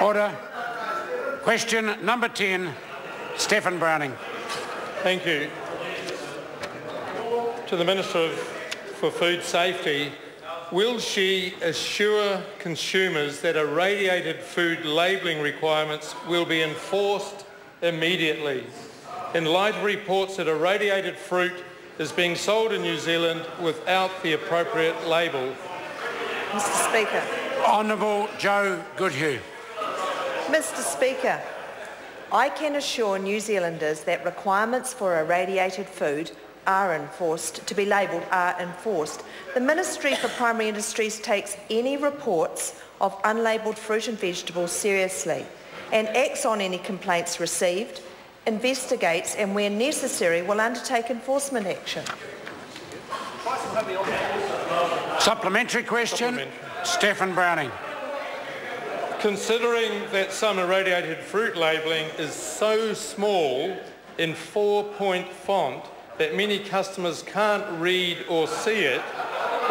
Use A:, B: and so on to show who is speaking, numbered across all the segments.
A: Order. Question number 10, Steffan Browning.
B: Thank you. To the Minister for Food Safety, will she assure consumers that irradiated food labelling requirements will be enforced immediately, in light of reports that irradiated fruit is being sold in New Zealand without the appropriate label?
C: Mr. Speaker.
A: Honourable Joe Goodhue.
C: Mr. Speaker, I can assure New Zealanders that requirements for irradiated food are enforced, to be labelled are enforced. The Ministry for Primary Industries takes any reports of unlabelled fruit and vegetables seriously and acts on any complaints received, investigates and where necessary will undertake enforcement action.
A: Supplementary question, Steffan Browning.
B: Considering that some irradiated fruit labelling is so small in 4-point font that many customers can't read or see it,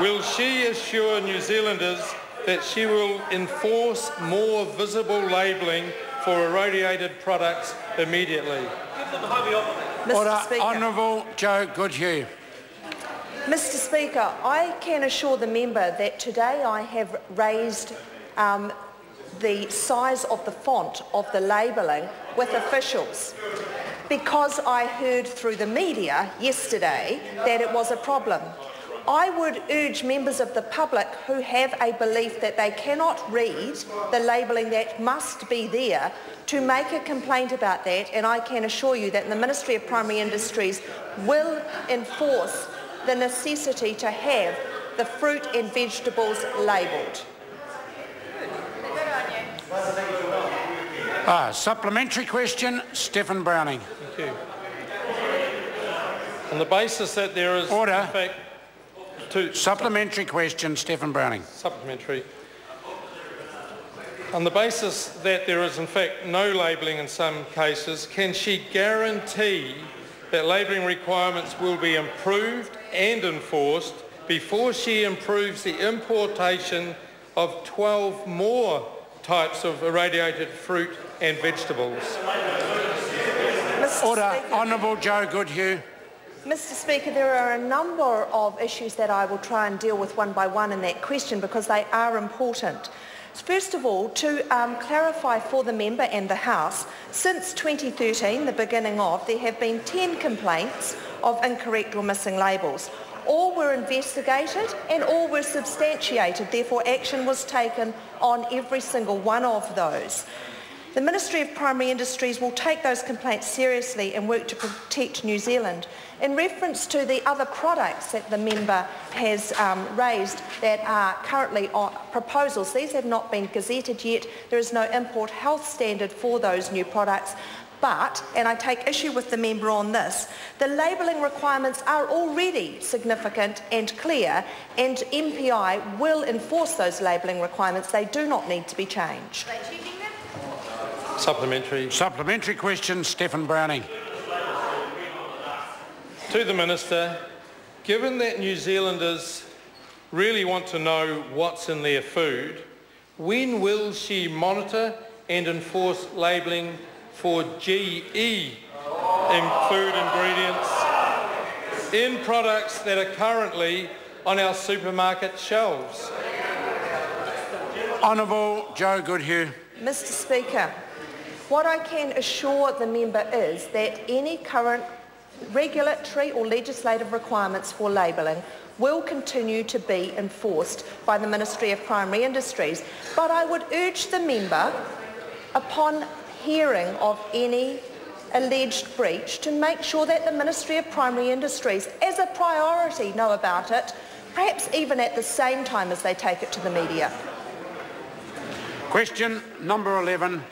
B: will she assure New Zealanders that she will enforce more visible labelling for irradiated products immediately?
A: Order. Honourable Joe Goodhue.
C: Mr. Speaker, I can assure the member that today I have raised the size of the font of the labelling with officials because I heard through the media yesterday that it was a problem. I would urge members of the public who have a belief that they cannot read the labelling that must be there to make a complaint about that, and I can assure you that the Ministry of Primary Industries will enforce the necessity to have the fruit and vegetables labelled.
A: Supplementary question, Steffan Browning.
B: Thank you. On the basis that there is,
A: Order.
B: in fact,
A: supplementary question, Steffan Browning.
B: Supplementary. On the basis that there is in fact no labelling in some cases, can she guarantee that labelling requirements will be improved and enforced before she improves the importation of 12 more types of irradiated fruit and vegetables?
A: Order. Honourable Joe Goodhue.
C: Mr. Speaker, there are a number of issues that I will try and deal with one by one in that question because they are important. First of all, to clarify for the member and the House, since 2013, the beginning of, there have been 10 complaints of incorrect or missing labels. All were investigated and all were substantiated, therefore action was taken on every single one of those. The Ministry of Primary Industries will take those complaints seriously and work to protect New Zealand. In reference to the other products that the member has raised that are currently on proposals, these have not been gazetted yet. There is no import health standard for those new products. But, and I take issue with the member on this, the labelling requirements are already significant and clear, and MPI will enforce those labelling requirements. They do not need to be changed.
B: Supplementary.
A: Supplementary question, Steffan Browning.
B: To the Minister, given that New Zealanders really want to know what's in their food, when will she monitor and enforce labelling for GE in food ingredients in products that are currently on our supermarket shelves?
A: Honourable Joe Goodhue.
C: Mr. Speaker, what I can assure the member is that any current regulatory or legislative requirements for labelling will continue to be enforced by the Ministry of Primary Industries. But I would urge the member, upon hearing of any alleged breach, to make sure that the Ministry of Primary Industries, as a priority, know about it, perhaps even at the same time as they take it to the media.
A: Question number 11.